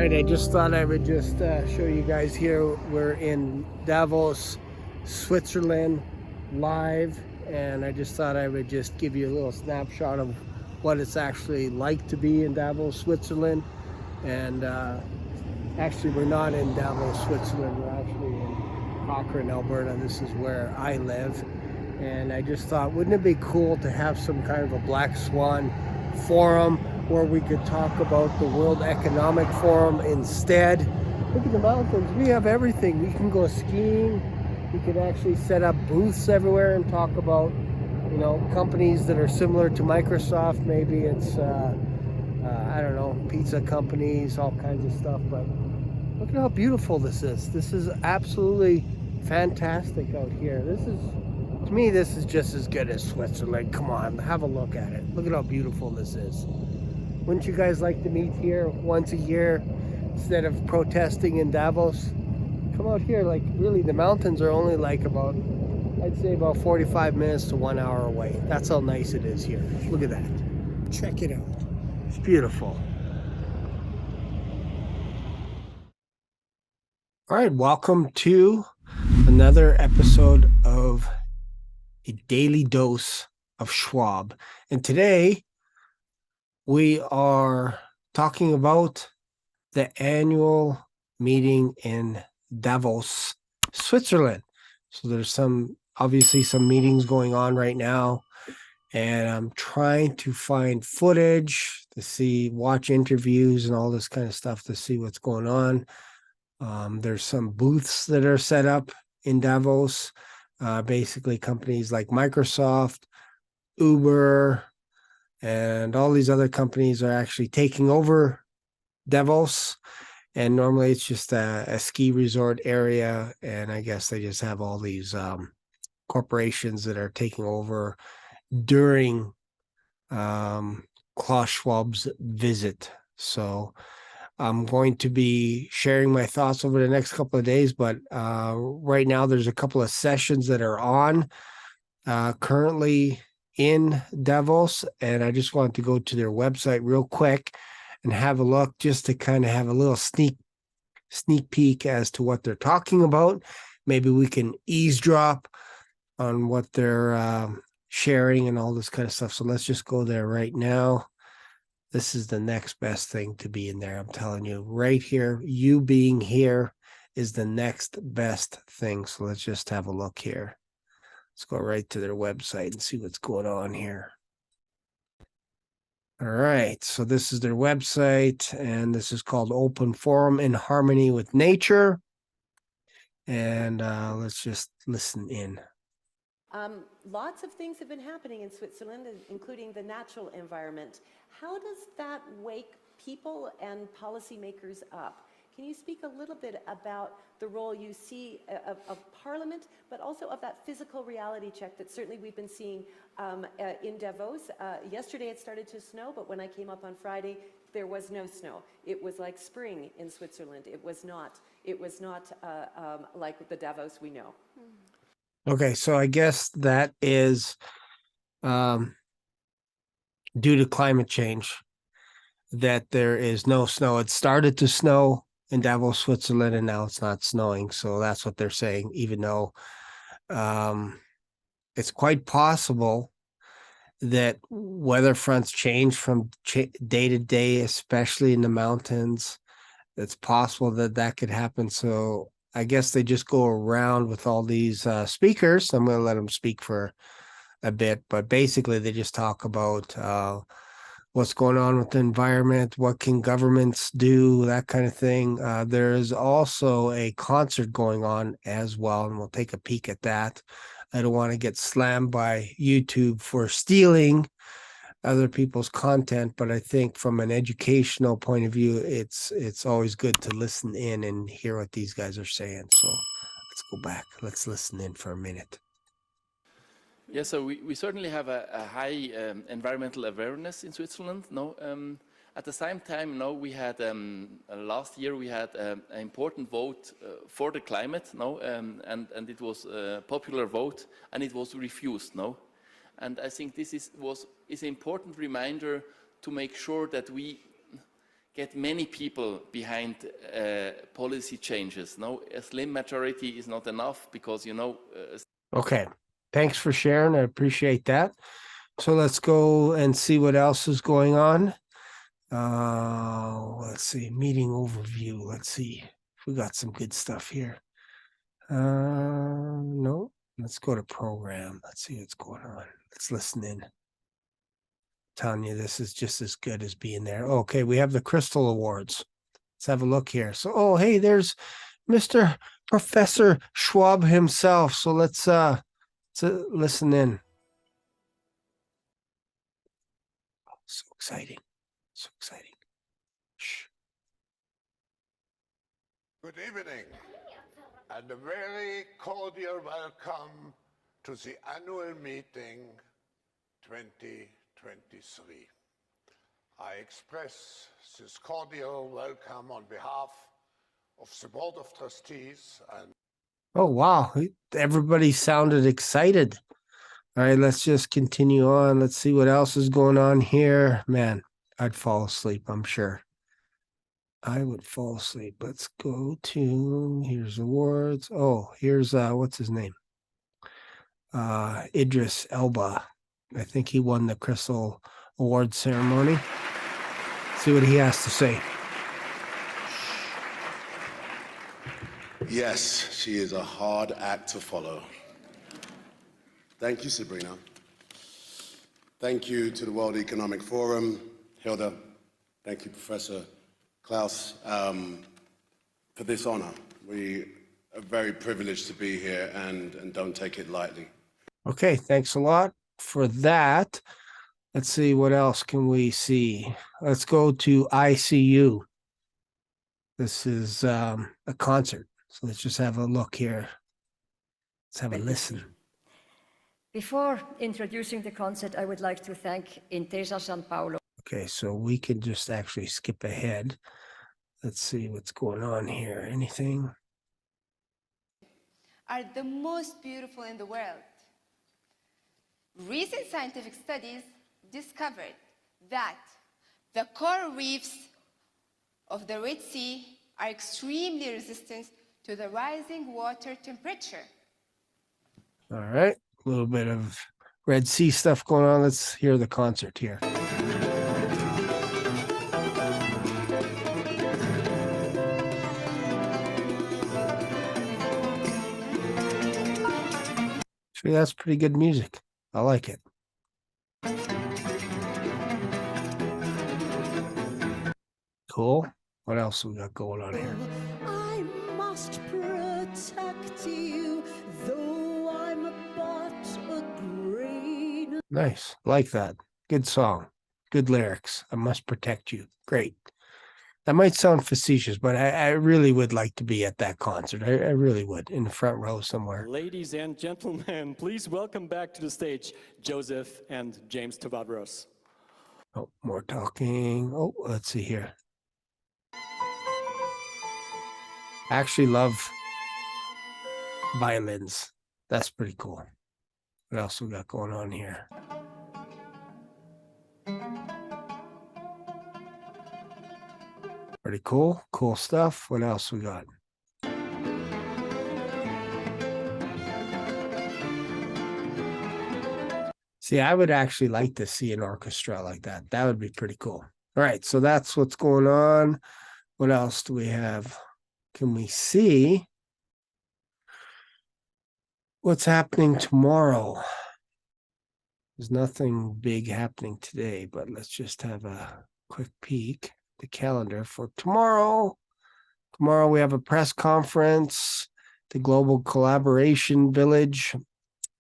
right, I just thought I would just show you guys here. We're in Davos, Switzerland, live, and I just thought I would just give you a little snapshot of what it's actually like to be in Davos, Switzerland. And actually, we're not in Davos, Switzerland. We're actually in Cochrane, Alberta. This is where I live. And I just thought, wouldn't it be cool to have some kind of a Black Swan forum where we could talk about the World Economic Forum instead? Look at the mountains. We have everything. We can go skiing. We could actually set up booths everywhere and talk about, companies that are similar to Microsoft. Maybe it's, I don't know, pizza companies, all kinds of stuff. But look at how beautiful this is. This is absolutely fantastic out here. To me, this is just as good as Switzerland. Come on, have a look at it. Look at how beautiful this is. Wouldn't you guys like to meet here once a year instead of protesting in Davos? Come out here. Like, really, the mountains are only like I'd say about 45 minutes to 1 hour away. That's how nice it is here. Look at that. Check it out. It's beautiful. All right, welcome to another episode of a daily dose of Schwab. And today we are talking about the annual meeting in Davos, Switzerland. So there's obviously some meetings going on right now, and I'm trying to find footage to watch interviews and all this kind of stuff to see what's going on. There's some booths that are set up in Davos. Basically companies like Microsoft, Uber, and all these other companies are actually taking over Davos. And normally it's just a ski resort area. And I guess they just have all these corporations that are taking over during Klaus Schwab's visit. So I'm going to be sharing my thoughts over the next couple of days, but right now there's a couple of sessions that are on currently in Davos, and I just wanted to go to their website real quick and have a look, just to kind of have a little sneak peek as to what they're talking about. Maybe we can eavesdrop on what they're sharing and all this kind of stuff. So let's just go there right now. This is the next best thing to be in there. I'm telling you, right here, you being here is the next best thing. So let's just have a look here. Let's go right to their website and see what's going on here. All right, so this is their website, and this is called Open Forum in Harmony with Nature. And let's just listen in. Lots of things have been happening in Switzerland, including the natural environment. How does that wake people and policymakers up? Can you speak a little bit about the role you see of Parliament, but also of that physical reality check that certainly we've been seeing in Davos? Yesterday it started to snow, but when I came up on Friday, there was no snow. It was like spring in Switzerland. It was not like the Davos we know. Okay, so I guess that is due to climate change that there is no snow. It started to snow in Davos, Switzerland, and now it's not snowing. So that's what they're saying, even though it's quite possible that weather fronts change from day to day, especially in the mountains. It's possible that could happen. So I guess they just go around with all these speakers. I'm going to let them speak for a bit, but basically they just talk about what's going on with the environment, what can governments do, that kind of thing. There is also a concert going on as well, and we'll take a peek at that. I don't want to get slammed by YouTube for stealing other people's content, but I think from an educational point of view, it's always good to listen in and hear what these guys are saying. So let's go back. Let's listen in for a minute. Yeah, so we certainly have a high environmental awareness in Switzerland. At the same time, we had last year we had an important vote for the climate. And it was a popular vote, and it was refused. And I think this is an important reminder to make sure that we get many people behind policy changes. No, a slim majority is not enough because, you know. Okay, thanks for sharing. I appreciate that. So let's go and see what else is going on. Let's see, meeting overview. Let's see if we got some good stuff here. No, let's go to program. Let's see what's going on. Let's listen in. Telling you, this is just as good as being there. Okay, we have the Crystal Awards. Let's have a look here. So, oh, hey, there's Mr. Professor Schwab himself. So let's listen in. So exciting. So exciting. Shh. Good evening, and a very cordial welcome to the annual meeting 2023. I express this cordial welcome on behalf of the Board of Trustees and... Oh, wow. Everybody sounded excited. All right, let's just continue on. Let's see what else is going on here. Man, I'd fall asleep, I'm sure. I would fall asleep. Let's go to, here's awards. Oh, here's, what's his name? Idris Elba. I think he won the Crystal Award ceremony. See what he has to say. Yes, she is a hard act to follow. Thank you, Sabrina. Thank you to the World Economic Forum, Hilda. Thank you, Professor Klaus, for this honor. We are very privileged to be here and don't take it lightly. Okay, thanks a lot for that. Let's see, what else can we see? Let's go to ICU. This is a concert. So let's just have a look here. Let's have a listen. Before introducing the concert, I would like to thank Intesa Sanpaolo. Okay, so we can just actually skip ahead. Let's see what's going on here. Anything? Are the most beautiful in the world. Recent scientific studies discovered that the coral reefs of the Red Sea are extremely resistant to the rising water temperature. All right, a little bit of Red Sea stuff going on. Let's hear the concert here. See, that's pretty good music. I like it. Cool. What else we got going on here? I must protect you, though I'm but a grain. Nice. Like that. Good song. Good lyrics. I must protect you. Great. That might sound facetious, but I really would like to be at that concert. I really would, in the front row somewhere. Ladies and gentlemen, please welcome back to the stage Joseph and James Tavadros. Oh, more talking. Oh, let's see here. I actually love violins. That's pretty cool. What else we got going on here? Pretty cool. Cool stuff. What else we got? See, I would actually like to see an orchestra like that. That would be pretty cool. All right, so that's what's going on. What else do we have? Can we see what's happening tomorrow? There's nothing big happening today, but let's just have a quick peek. The calendar for tomorrow. Tomorrow we have a press conference, the Global Collaboration Village.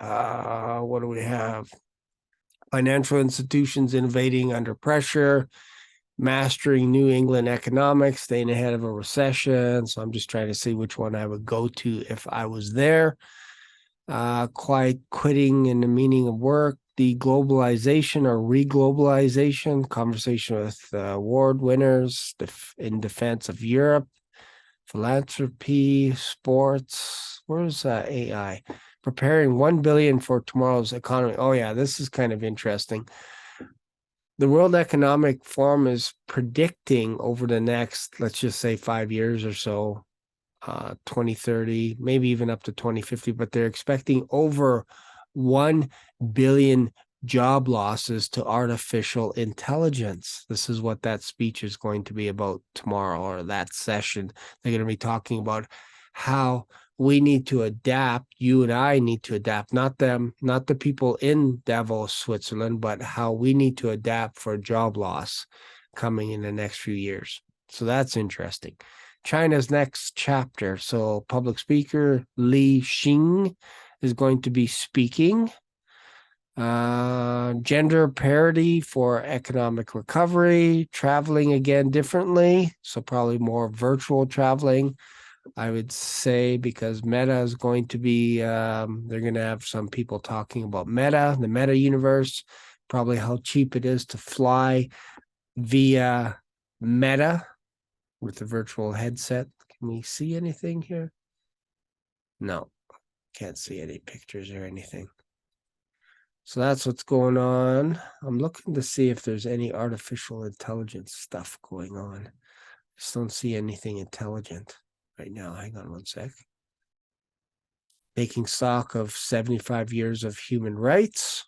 What do we have? Financial institutions innovating under pressure, mastering New England economics, staying ahead of a recession. So I'm just trying to see which one I would go to if I was there. Quiet quitting and the meaning of work, deglobalization or reglobalization, conversation with award winners in defense of Europe, philanthropy, sports. Where's AI? Preparing 1 billion for tomorrow's economy. Oh yeah, this is kind of interesting. The World Economic Forum is predicting over the next, let's just say 5 years or so, 2030, maybe even up to 2050, but they're expecting over 1 billion job losses to artificial intelligence. This is what that speech is going to be about tomorrow, or that session. They're going to be talking about how we need to adapt. You and I need to adapt, not them, not the people in Davos, Switzerland, but how we need to adapt for job loss coming in the next few years. So that's interesting. China's next chapter. So public speaker Li Xing is going to be speaking. Gender parity for economic recovery, traveling again differently. So probably more virtual traveling, I would say, because Meta is going to be, they're going to have some people talking about Meta, the Meta universe, probably how cheap it is to fly via Meta with the virtual headset. Can we see anything here? No, can't see any pictures or anything. So that's what's going on. I'm looking to see if there's any artificial intelligence stuff going on. Just don't see anything intelligent right now. Hang on one sec. Taking stock of 75 years of human rights.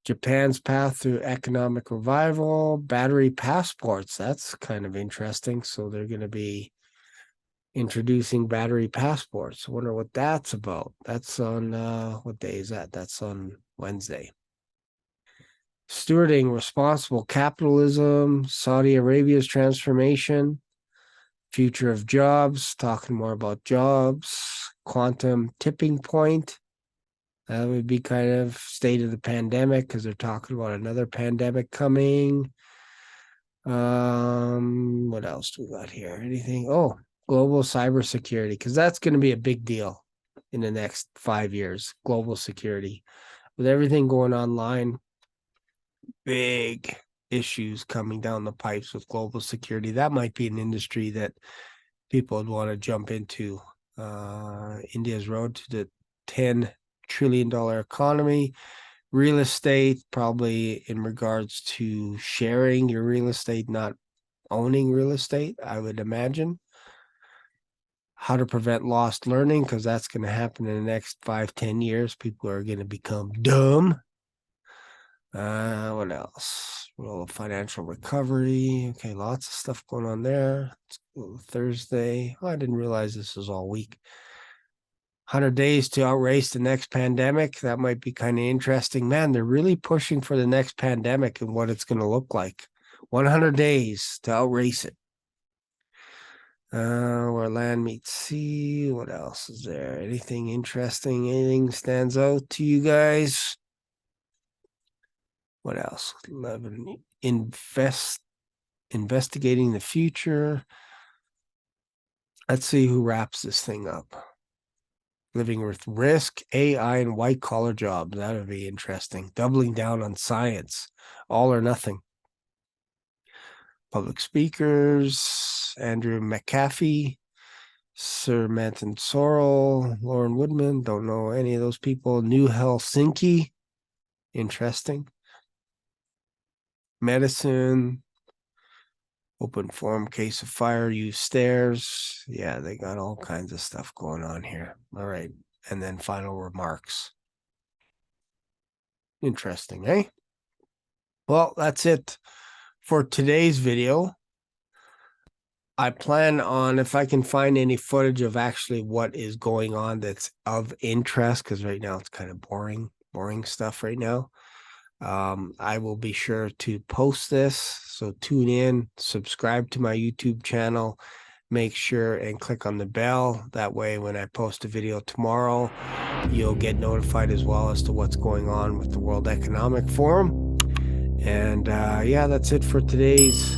Japan's path through economic revival, battery passports. That's kind of interesting. So they're going to be introducing battery passports. I wonder what that's about. That's on, what day is that? That's on Wednesday. Stewarding responsible capitalism, Saudi Arabia's transformation, future of jobs, talking more about jobs, quantum tipping point. That would be kind of state of the pandemic, because they're talking about another pandemic coming. What else do we got here? Anything? Oh, global cybersecurity, because that's going to be a big deal in the next 5 years. Global security, with everything going online, big issues coming down the pipes with global security. That might be an industry that people would want to jump into. India's road to the $10 trillion economy, real estate, probably in regards to sharing your real estate, not owning real estate, I would imagine. How to prevent lost learning, because that's going to happen in the next 5-10 years. People are going to become dumb. What else? Well, financial recovery. Okay, lots of stuff going on there. It's Thursday. Oh, I didn't realize this was all week. 100 days to outrace the next pandemic. That might be kind of interesting. Man, they're really pushing for the next pandemic and what it's going to look like. 100 days to outrace it. Where land meets sea. What else is there? Anything interesting? Anything stands out to you guys? What else? 11. Investigating the future. Let's see who wraps this thing up. Living with risk, AI, and white-collar jobs. That would be interesting. Doubling down on science. All or nothing. Public speakers. Andrew McAfee. Sir Manton Sorrell. Lauren Woodman. Don't know any of those people. New Helsinki. Interesting. Medicine. Open forum, case of fire, use stairs. Yeah, they got all kinds of stuff going on here. All right. And then final remarks. Interesting, eh? Well, that's it for today's video. I plan on, if I can find any footage of actually what is going on that's of interest, because right now it's kind of boring stuff right now. I will be sure to post this, so tune in, subscribe to my YouTube channel, make sure and click on the bell. That way when I post a video tomorrow, you'll get notified as well as to what's going on with the World Economic Forum. And yeah, that's it for today's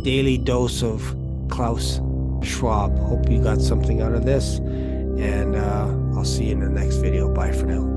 daily dose of Klaus Schwab. Hope you got something out of this, and I'll see you in the next video. Bye for now.